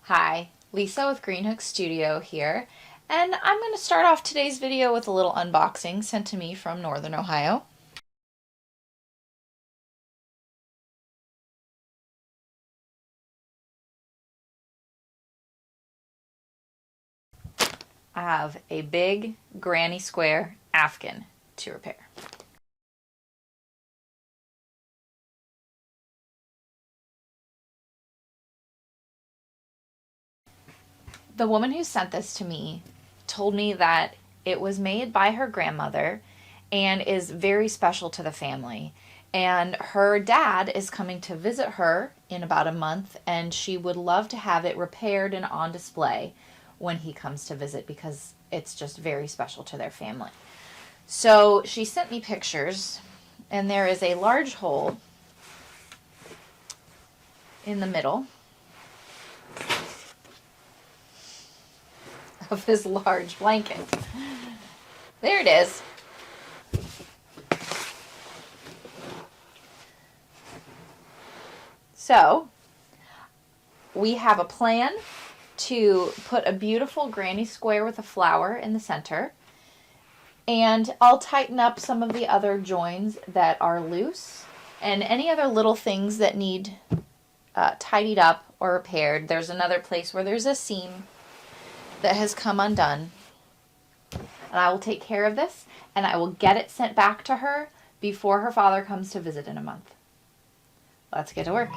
Hi, Lisa with Green Hook Studio here, and I'm going to start off today's video with a little unboxing sent to me from Northern Ohio. I have a big granny square Afghan to repair. The woman who sent this to me told me that it was made by her grandmother and is very special to the family. And her dad is coming to visit her in about a month, and she would love to have it repaired and on display when he comes to visit because it's just very special to their family. So she sent me pictures, and there is a large hole in the middle of this large blanket. There it is. So we have a plan to put a beautiful granny square with a flower in the center, and I'll tighten up some of the other joins that are loose and any other little things that need tidied up or repaired. There's another place where there's a seam that has come undone, and I will take care of this and I will get it sent back to her before her father comes to visit in a month. Let's get to work.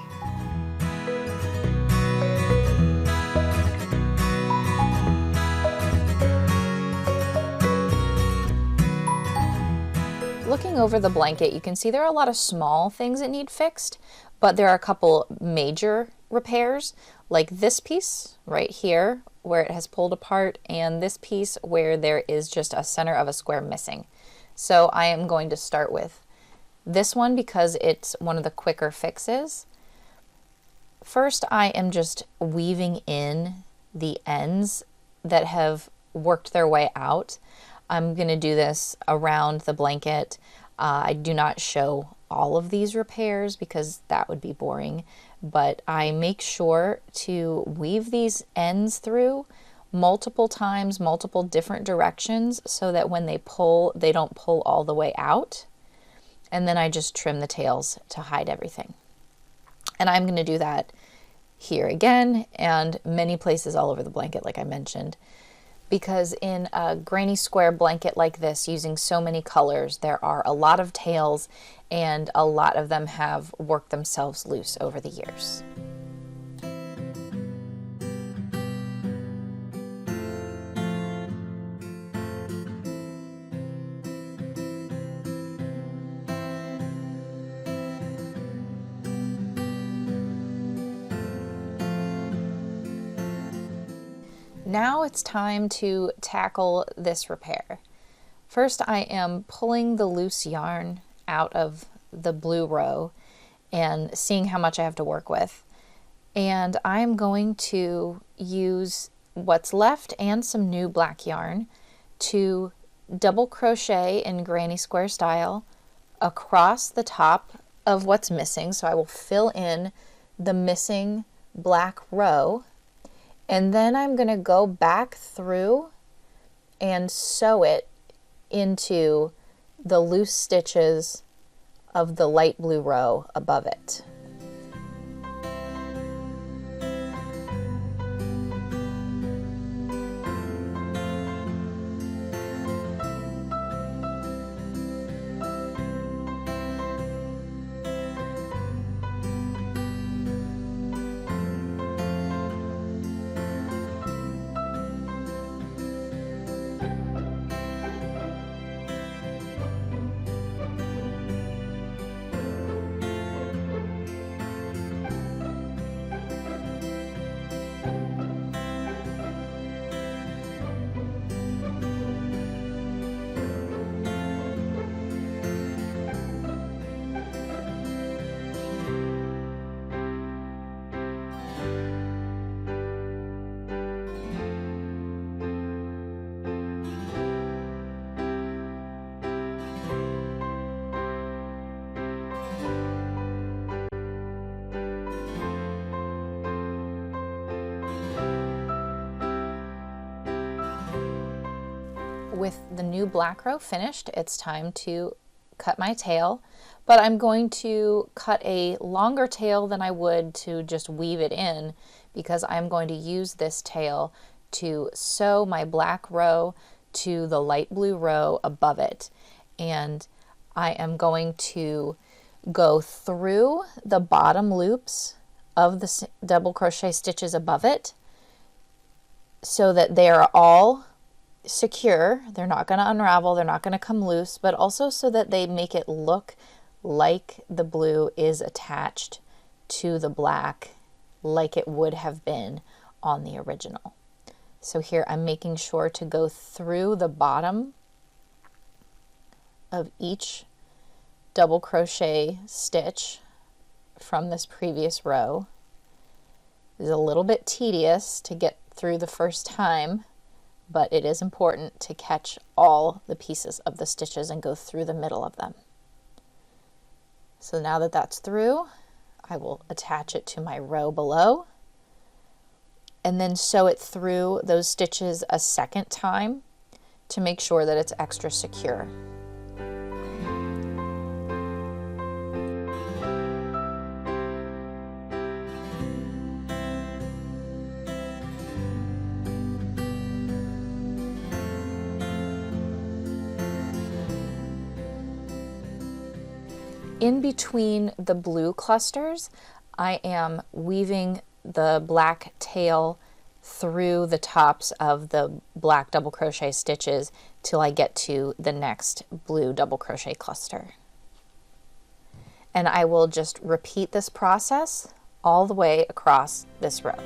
Looking over the blanket, you can see there are a lot of small things that need fixed, but there are a couple major repairs, like this piece right here where it has pulled apart, and this piece where there is just a center of a square missing. So I am going to start with this one because it's one of the quicker fixes. First, I am just weaving in the ends that have worked their way out. I'm going to do this around the blanket. I do not show all of these repairs because that would be boring, but I make sure to weave these ends through multiple times, multiple different directions, so that when they pull, they don't pull all the way out. And then I just trim the tails to hide everything. And I'm going to do that here again and many places all over the blanket, like I mentioned, because in a granny square blanket like this, using so many colors, there are a lot of tails, and a lot of them have worked themselves loose over the years. Now it's time to tackle this repair. First, I am pulling the loose yarn out of the blue row and seeing how much I have to work with. And I'm going to use what's left and some new black yarn to double crochet in granny square style across the top of what's missing. So I will fill in the missing black row. And then I'm going to go back through and sew it into the loose stitches of the light blue row above it. with the new black row finished, it's time to cut my tail, but I'm going to cut a longer tail than I would to just weave it in, because I'm going to use this tail to sew my black row to the light blue row above it. And I am going to go through the bottom loops of the double crochet stitches above it so that they are all secure. They're not going to unravel, they're not going to come loose, but also so that they make it look like the blue is attached to the black, like it would have been on the original. So here I'm making sure to go through the bottom of each double crochet stitch from this previous row. It's a little bit tedious to get through the first time, but it is important to catch all the pieces of the stitches and go through the middle of them. So now that that's through, I will attach it to my row below and then sew it through those stitches a second time to make sure that it's extra secure. In between the blue clusters, I am weaving the black tail through the tops of the black double crochet stitches till I get to the next blue double crochet cluster. And I will just repeat this process all the way across this row.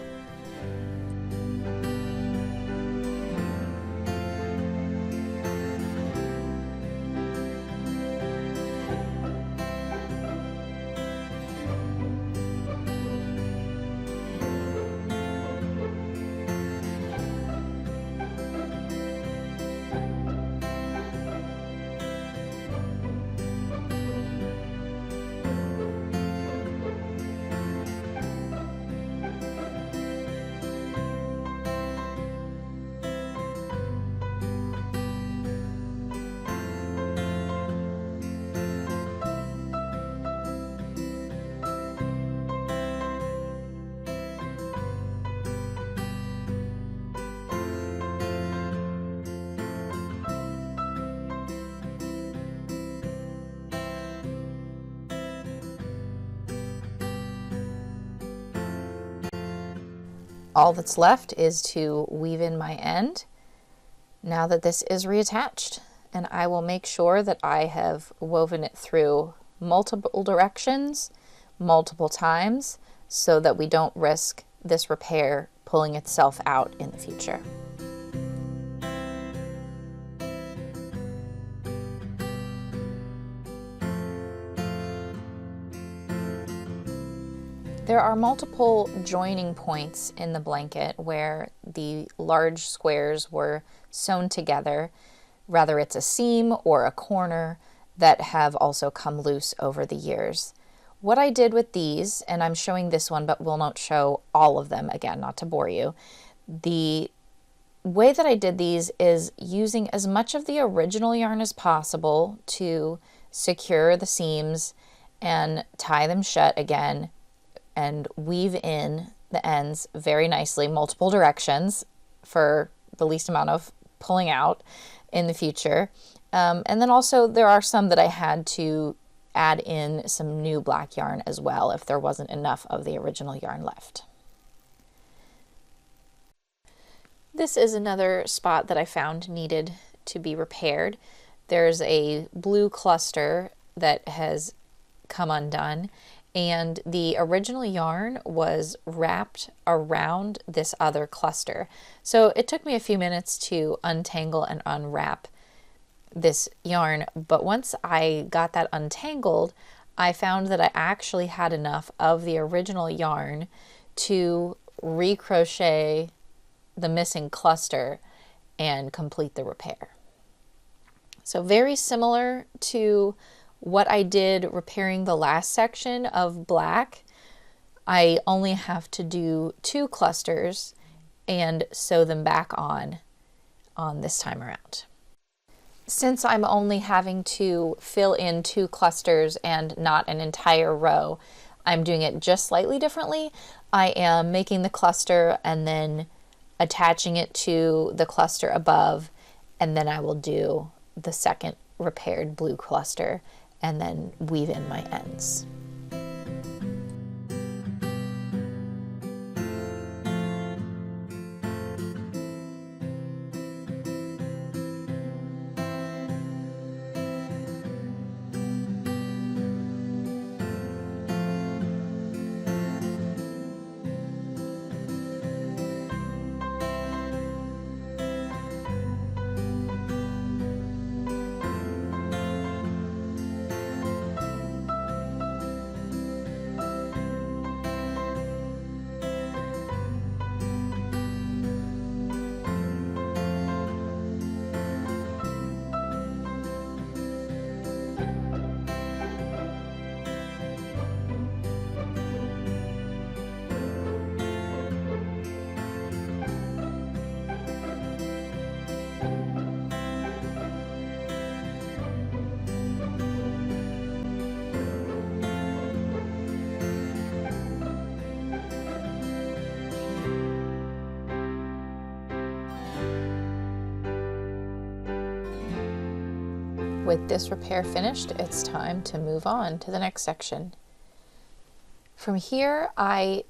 All that's left is to weave in my end now that this is reattached, and I will make sure that I have woven it through multiple directions, multiple times, so that we don't risk this repair pulling itself out in the future. There are multiple joining points in the blanket where the large squares were sewn together, whether it's a seam or a corner, that have also come loose over the years. What I did with these, and I'm showing this one but will not show all of them again, not to bore you, the way that I did these is using as much of the original yarn as possible to secure the seams and tie them shut again, and weave in the ends very nicely, multiple directions for the least amount of pulling out in the future. And then also there are some that I had to add in some new black yarn as well if there wasn't enough of the original yarn left. This is another spot that I found needed to be repaired. There's a blue cluster that has come undone, and the original yarn was wrapped around this other cluster. So it took me a few minutes to untangle and unwrap this yarn, but once I got that untangled, I found that I actually had enough of the original yarn to recrochet the missing cluster and complete the repair. So very similar to what I did repairing the last section of black, I only have to do 2 clusters and sew them back on this time around. Since I'm only having to fill in 2 clusters and not an entire row, I'm doing it just slightly differently. I am making the cluster and then attaching it to the cluster above, and then I will do the second repaired blue cluster and then weave in my ends. With this repair finished, it's time to move on to the next section. From here, I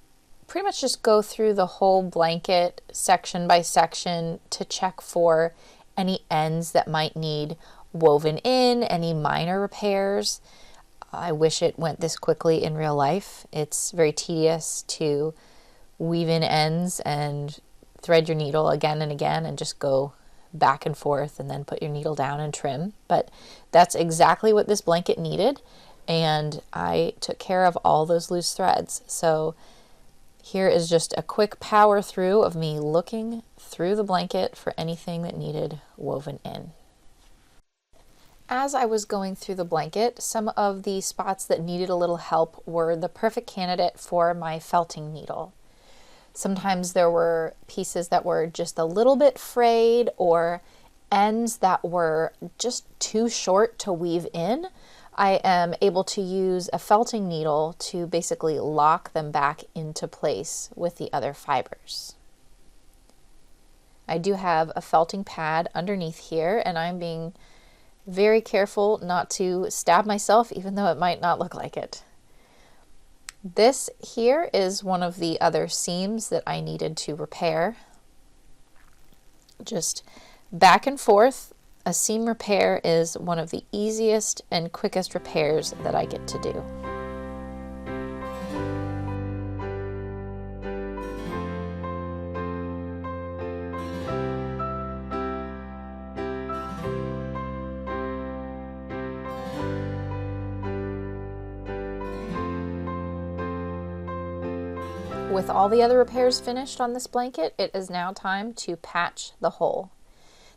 pretty much just go through the whole blanket section by section to check for any ends that might need woven in, any minor repairs. I wish it went this quickly in real life. It's very tedious to weave in ends and thread your needle again and again and just go back and forth and then put your needle down and trim. But that's exactly what this blanket needed, and I took care of all those loose threads. So here is just a quick power through of me looking through the blanket for anything that needed woven in. As I was going through the blanket, some of the spots that needed a little help were the perfect candidate for my felting needle. Sometimes there were pieces that were just a little bit frayed or ends that were just too short to weave in. I am able to use a felting needle to basically lock them back into place with the other fibers. I do have a felting pad underneath here, and I'm being very careful not to stab myself, even though it might not look like it. This here is one of the other seams that I needed to repair. Just back and forth, a seam repair is one of the easiest and quickest repairs that I get to do. With all the other repairs finished on this blanket, it is now time to patch the hole.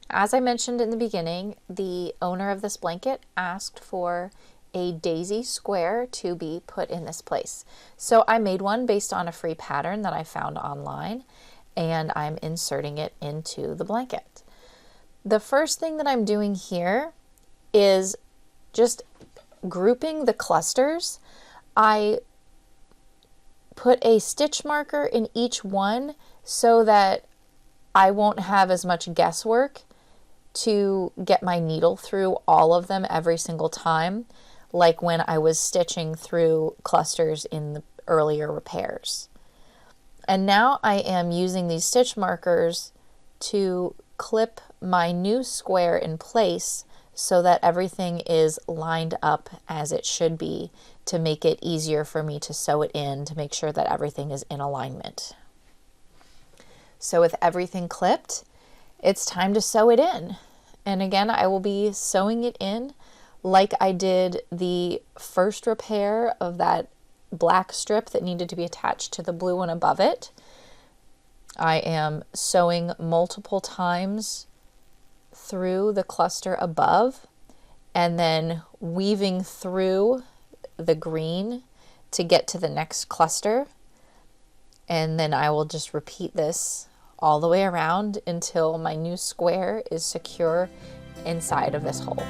As I mentioned in the beginning, the owner of this blanket asked for a daisy square to be put in this place. So I made one based on a free pattern that I found online, and I'm inserting it into the blanket. The first thing that I'm doing here is just grouping the clusters. I put a stitch marker in each one so that I won't have as much guesswork to get my needle through all of them every single time, like when I was stitching through clusters in the earlier repairs. And now I am using these stitch markers to clip my new square in place so that everything is lined up as it should be, to make it easier for me to sew it in, to make sure that everything is in alignment. So with everything clipped, it's time to sew it in. And again, I will be sewing it in like I did the first repair of that black strip that needed to be attached to the blue one above it. I am sewing multiple times through the cluster above and then weaving through the green to get to the next cluster, and then I will just repeat this all the way around until my new square is secure inside of this hole.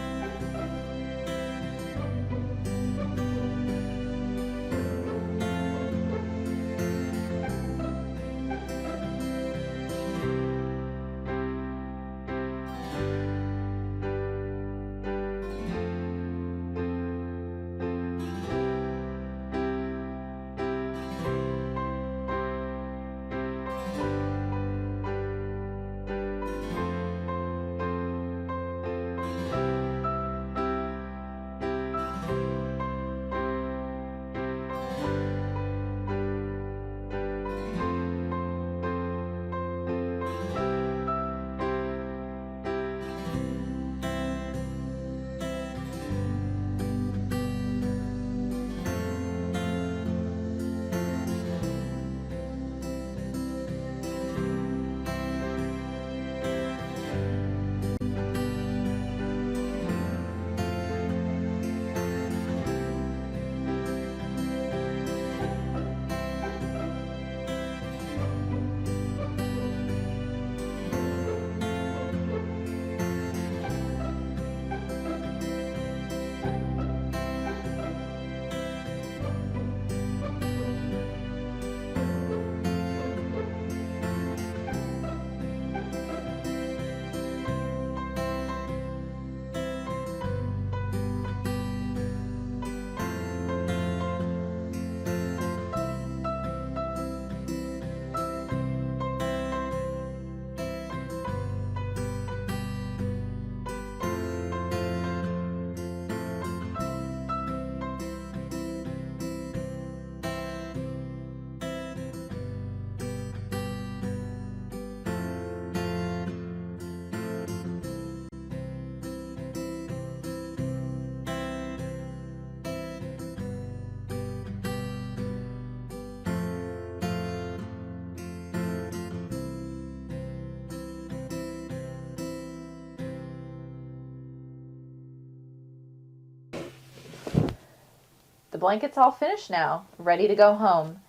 The blanket's all finished now, ready to go home.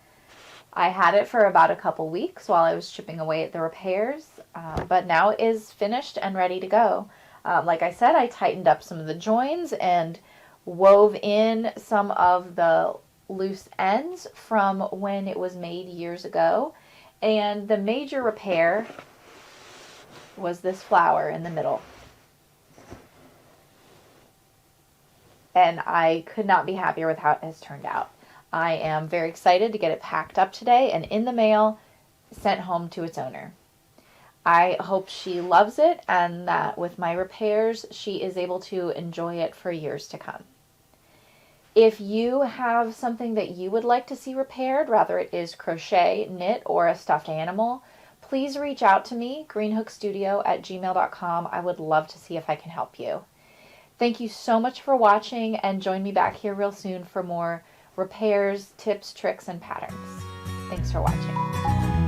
I had it for about a couple weeks while I was chipping away at the repairs, but now it is finished and ready to go. Like I said, I tightened up some of the joins and wove in some of the loose ends from when it was made years ago. And the major repair was this flower in the middle. And I could not be happier with how it has turned out. I am very excited to get it packed up today and in the mail, sent home to its owner. I hope she loves it and that with my repairs, she is able to enjoy it for years to come. If you have something that you would like to see repaired, whether it is crochet, knit, or a stuffed animal, please reach out to me, greenhookstudio@gmail.com. I would love to see if I can help you. Thank you so much for watching, and join me back here real soon for more repairs, tips, tricks, and patterns. Thanks for watching.